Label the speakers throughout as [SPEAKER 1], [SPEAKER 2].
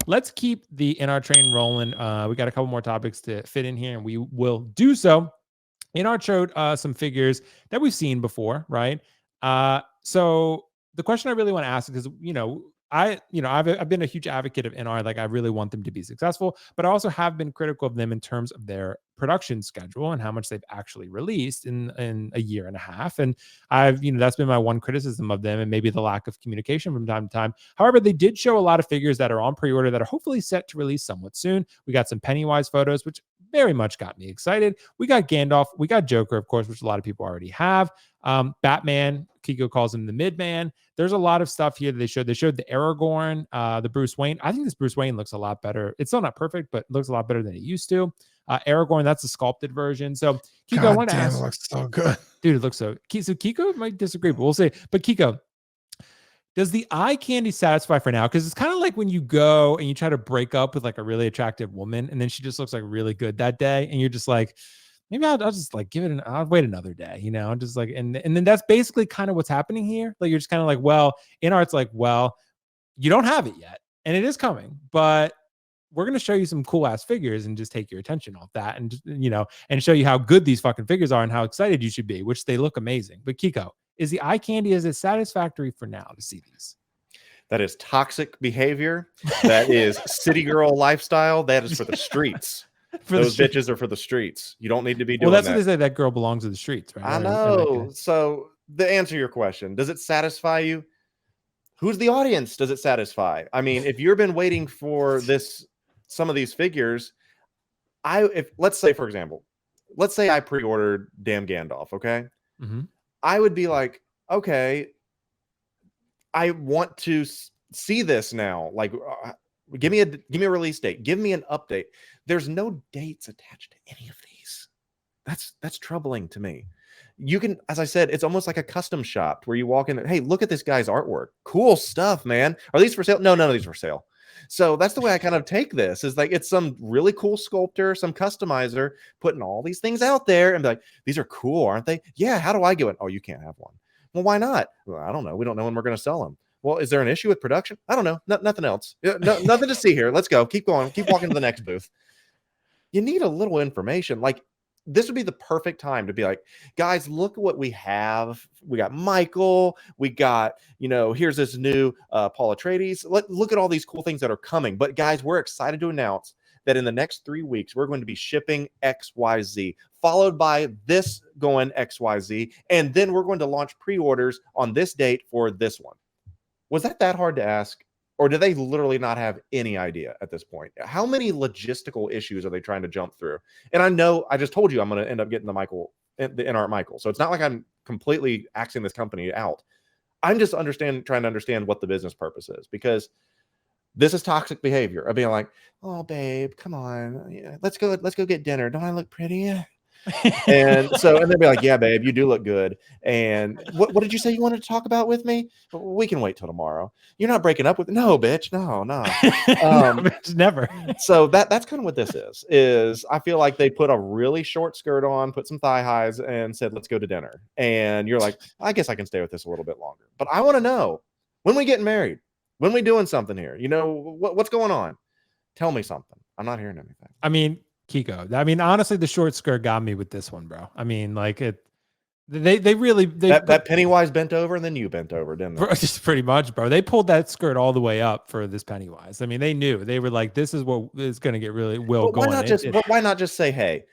[SPEAKER 1] let's keep the InArt train rolling. We got a couple more topics to fit in here, and we will do so. InArt showed some figures that we've seen before, right? So the question I really want to ask is, I've been a huge advocate of InArt. Like, I really want them to be successful, but I also have been critical of them in terms of their production schedule and how much they've actually released in a year and a half. And that's been my one criticism of them, and maybe the lack of communication from time to time. However, they did show a lot of figures that are on pre-order that are hopefully set to release somewhat soon. We got some Pennywise photos, which very much got me excited. We got Gandalf, we got Joker, of course, which a lot of people already have. Batman, Kiko calls him the Midman. There's a lot of stuff here that they showed. They showed the Aragorn, the Bruce Wayne. I think this Bruce Wayne looks a lot better. It's still not perfect, but looks a lot better than it used to. Aragorn, that's a sculpted version. So Kiko, I want to ask,
[SPEAKER 2] it looks so good,
[SPEAKER 1] dude. It looks so. So Kiko might disagree, but we'll see. But Kiko, does the eye candy satisfy for now? Because it's kind of like when you go and you try to break up with like a really attractive woman, and then she just looks like really good that day, and you're just like, maybe I'll just like I'll wait another day, I'm just like, and then that's basically kind of what's happening here. Like, you're just kind of like, well, InArt's like, well, you don't have it yet, and it is coming, but we're going to show you some cool ass figures and just take your attention off that, and and show you how good these fucking figures are and how excited you should be, which they look amazing. But Kiko, is the eye candy, is it satisfactory for now to see these?
[SPEAKER 3] That is toxic behavior. That is city girl lifestyle. That is for the streets. Those bitches are for the streets. You don't need to be doing that.
[SPEAKER 1] Well, that's what they say. That girl belongs to the streets, right?
[SPEAKER 3] I know. So to answer your question, does it satisfy you? Who's the audience? Does it satisfy? I mean, if you've been waiting for some of these figures, let's say, for example, I pre-ordered damn Gandalf, okay?
[SPEAKER 1] Mm-hmm.
[SPEAKER 3] I would be like, okay, I want to see this now. Like, give me a release date. Give me an update. There's no dates attached to any of these. That's troubling to me. You can, as I said, it's almost like a custom shop where you walk in and, hey, look at this guy's artwork. Cool stuff, man. Are these for sale? No, none of these are for sale. So that's the way I kind of take this, is like, it's some really cool sculptor, some customizer putting all these things out there and be like, these are cool, aren't they? Yeah. How do I get it? Oh, you can't have one. Well, why not? Well, I don't know. We don't know when we're going to sell them. Well, is there an issue with production? I don't know. Nothing else. Nothing to see here. Let's go. Keep going. Keep walking to the next booth. You need a little information. Like, this would be the perfect time to be like, guys, look at what we have. We got Michael. We got, here's this new Paul Atreides. Look at all these cool things that are coming. But guys, we're excited to announce that in the next 3 weeks, we're going to be shipping XYZ, followed by this going XYZ. And then we're going to launch pre-orders on this date for this one. Was that hard to ask? Or do they literally not have any idea at this point? How many logistical issues are they trying to jump through? And I know I just told you I'm going to end up getting the InArt Michael. So it's not like I'm completely axing this company out. I'm just trying to understand what the business purpose is, because this is toxic behavior of being like, oh, babe, come on. Yeah, let's go get dinner. Don't I look pretty? And they'll be like, yeah, babe, you do look good. And what did you say you wanted to talk about with me? We can wait till tomorrow. You're not breaking up with, no, bitch. No.
[SPEAKER 1] No, bitch, never.
[SPEAKER 3] So that's kind of what this is I feel like they put a really short skirt on, put some thigh highs, and said, let's go to dinner. And you're like, I guess I can stay with this a little bit longer. But I want to know, when we getting married? When we doing something here? What's going on? Tell me something. I'm not hearing anything.
[SPEAKER 1] I mean, Kiko, honestly, the short skirt got me with this one, bro. I mean, like, they really
[SPEAKER 3] that Pennywise bent over and then you bent over, didn't they?
[SPEAKER 1] Just pretty much, bro. They pulled that skirt all the way up for this Pennywise. I mean, they knew. They were like, this is what is going to get really going.
[SPEAKER 3] Why not just say, hey,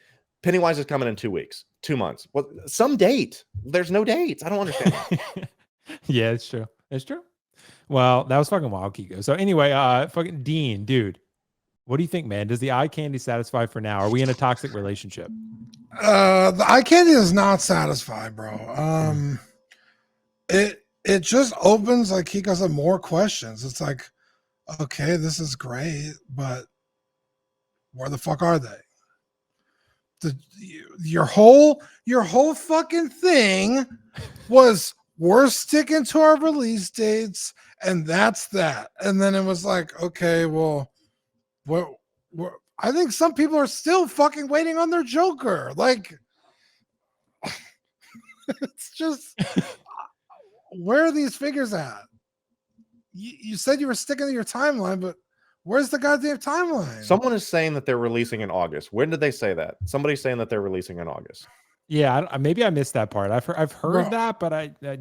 [SPEAKER 3] Pennywise is coming in 2 weeks, 2 months? Well, some date. There's no dates. I don't understand.
[SPEAKER 1] Yeah, it's true. It's true. Well, that was fucking wild, Kiko. So anyway, fucking Dean, dude. What do you think, man? Does the eye candy satisfy for now? Are we in a toxic relationship?
[SPEAKER 2] The eye candy is not satisfied, bro. It just opens, like Kiko said, more questions. It's like, okay, this is great, but where the fuck are they? Your whole fucking thing was, we're sticking to our release dates, and that's that. And then it was like, okay, well, I think some people are still fucking waiting on their Joker. Like, it's just, where are these figures at? You said you were sticking to your timeline, but Where's the goddamn timeline?
[SPEAKER 3] Someone is saying that they're releasing in August. When did they say that? Somebody's saying that they're releasing in August.
[SPEAKER 1] Yeah, maybe I missed that part. I've heard
[SPEAKER 2] Bro.
[SPEAKER 1] that, but
[SPEAKER 3] I
[SPEAKER 1] but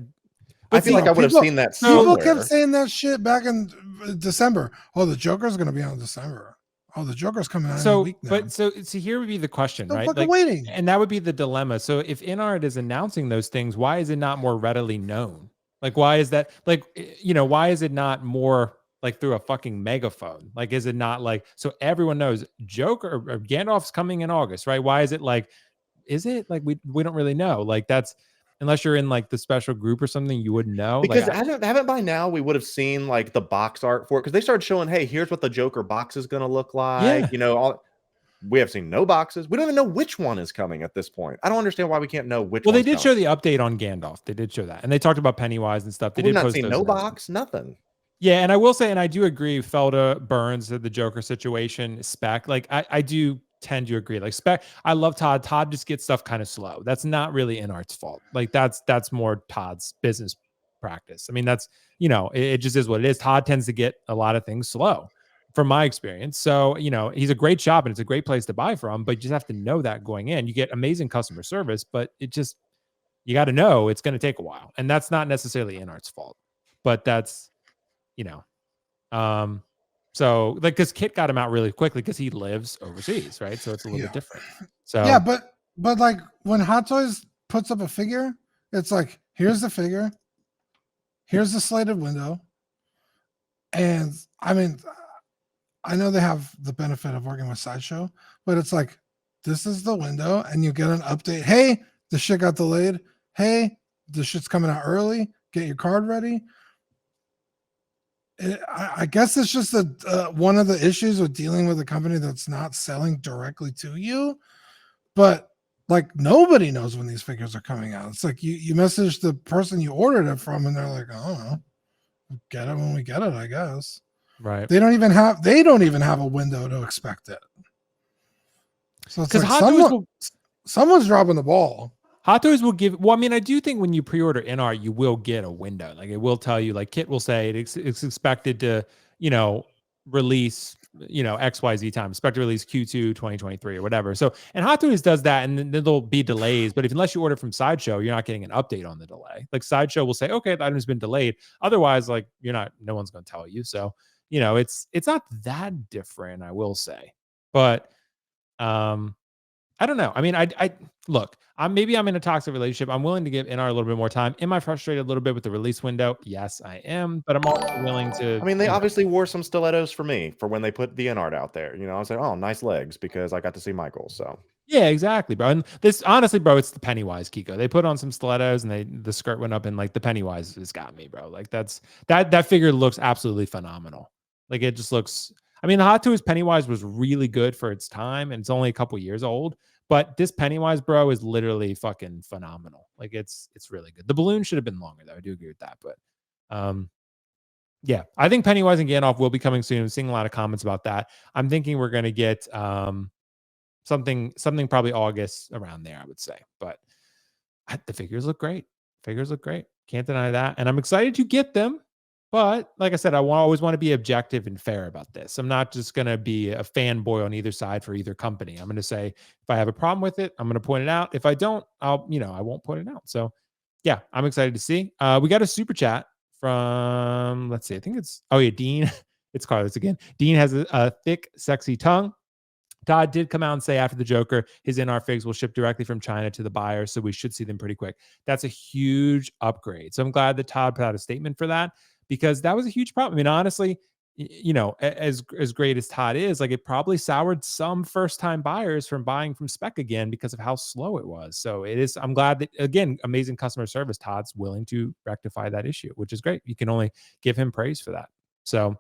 [SPEAKER 3] feel
[SPEAKER 1] see,
[SPEAKER 3] like I would have
[SPEAKER 2] people-
[SPEAKER 3] seen that
[SPEAKER 2] People
[SPEAKER 3] somewhere.
[SPEAKER 2] kept saying that shit back in December. Oh, the Joker's gonna be out in December. Oh, the Joker's coming out in a
[SPEAKER 1] so
[SPEAKER 2] week now.
[SPEAKER 1] but so here would be the question,
[SPEAKER 2] Still
[SPEAKER 1] right?
[SPEAKER 2] fucking
[SPEAKER 1] Like,
[SPEAKER 2] waiting.
[SPEAKER 1] and that would be the dilemma. So if InArt is announcing those things, why is it not more readily known? Like, why is that? Like, why is it not more like through a fucking megaphone? Like, is it not like so everyone knows Joker or Gandalf's coming in August, right? Why is it like? Is it like we don't really know? Like that's unless you're in like the special group or something, you wouldn't know.
[SPEAKER 3] Because
[SPEAKER 1] Like,
[SPEAKER 3] haven't by now we would have seen like the box art for it because they started showing, hey, here's what the Joker box is going to look like.
[SPEAKER 1] Yeah.
[SPEAKER 3] We have seen no boxes. We don't even know which one is coming at this point. I don't understand why we can't know which.
[SPEAKER 1] Well, they
[SPEAKER 3] one's
[SPEAKER 1] did show
[SPEAKER 3] coming.
[SPEAKER 1] the update on Gandalf. They did show that, and they talked about Pennywise and stuff. They
[SPEAKER 3] We've
[SPEAKER 1] did
[SPEAKER 3] not
[SPEAKER 1] post
[SPEAKER 3] seen
[SPEAKER 1] those
[SPEAKER 3] no
[SPEAKER 1] announcements.
[SPEAKER 3] box, nothing.
[SPEAKER 1] Yeah, and I will say, and I do agree, Felda Burns, the Joker situation, spec. Like, I do tend to agree. Like, spec, I love Todd. Todd just gets stuff kind of slow. That's not really InArt's fault. Like, that's more Todd's business practice. I mean, that's, it just is what it is. Todd tends to get a lot of things slow from my experience. So, he's a great shop and it's a great place to buy from, but you just have to know that going in. You get amazing customer service, but you got to know it's going to take a while. And that's not necessarily InArt's fault, but that's, so like because Kit got him out really quickly because he lives overseas, right? So it's a little bit different. So
[SPEAKER 2] yeah, but like when Hot Toys puts up a figure, it's like here's the figure, here's the slated window, and I mean, I know they have the benefit of working with Sideshow, but it's like this is the window, and you get an update. Hey, the shit got delayed. Hey, the shit's coming out early. Get your card ready. I guess it's just one of the issues with dealing with a company that's not selling directly to you. But like nobody knows when these figures are coming out. It's like you message the person you ordered it from, and they're like, I don't know, get it when we get it, I guess.
[SPEAKER 1] Right.
[SPEAKER 2] They don't even have a window to expect it. So it's like someone's dropping the ball.
[SPEAKER 1] Hot Toys will give. Well, I mean, I do think when you pre-order InArt, you will get a window. Like it will tell you. Like Kit will say it's expected to, release, XYZ time. Expect to release Q2 2023 or whatever. So, and Hot Toys does that, and then there'll be delays. But unless you order from Sideshow, you're not getting an update on the delay. Like Sideshow will say, okay, the item's been delayed. Otherwise, like no one's going to tell you. So, it's not that different, I will say. But, I don't know. I mean, I look, maybe I'm in a toxic relationship. I'm willing to give InArt a little bit more time. Am I frustrated a little bit with the release window? Yes, I am. But I'm also willing to.
[SPEAKER 3] I mean, they obviously wore some stilettos for me for when they put the InArt out there. I was like, oh, nice legs because I got to see Michael. So
[SPEAKER 1] yeah, exactly, bro. And this, honestly, bro, it's the Pennywise, Kiko. They put on some stilettos and the skirt went up, and like the Pennywise has got me, bro. Like that figure looks absolutely phenomenal. Like it just looks. I mean, the Hot Toys Pennywise was really good for its time, and it's only a couple years old. But this Pennywise, bro, is literally fucking phenomenal. Like it's really good. The balloon should have been longer, though. I do agree with that. But yeah, I think Pennywise and Gandalf will be coming soon. I'm seeing a lot of comments about that. I'm thinking we're gonna get something probably August around there, I would say. But the figures look great. Can't deny that. And I'm excited to get them. But like I said, I always want to be objective and fair about this. I'm not just going to be a fanboy on either side for either company. I'm going to say, if I have a problem with it, I'm going to point it out. If I don't, I won't point it out. So yeah, I'm excited to see. We got a super chat from, let's see, I think it's, Dean. It's Carlos again. Dean has a thick, sexy tongue. Todd did come out and say after the Joker, his InArt figs will ship directly from China to the buyer, so we should see them pretty quick. That's a huge upgrade. So I'm glad that Todd put out a statement for that, because that was a huge problem. I mean, honestly, as great as Todd is, like it probably soured some first-time buyers from buying from Spec again because of how slow it was. So I'm glad that, again, amazing customer service. Todd's willing to rectify that issue, which is great. You can only give him praise for that. So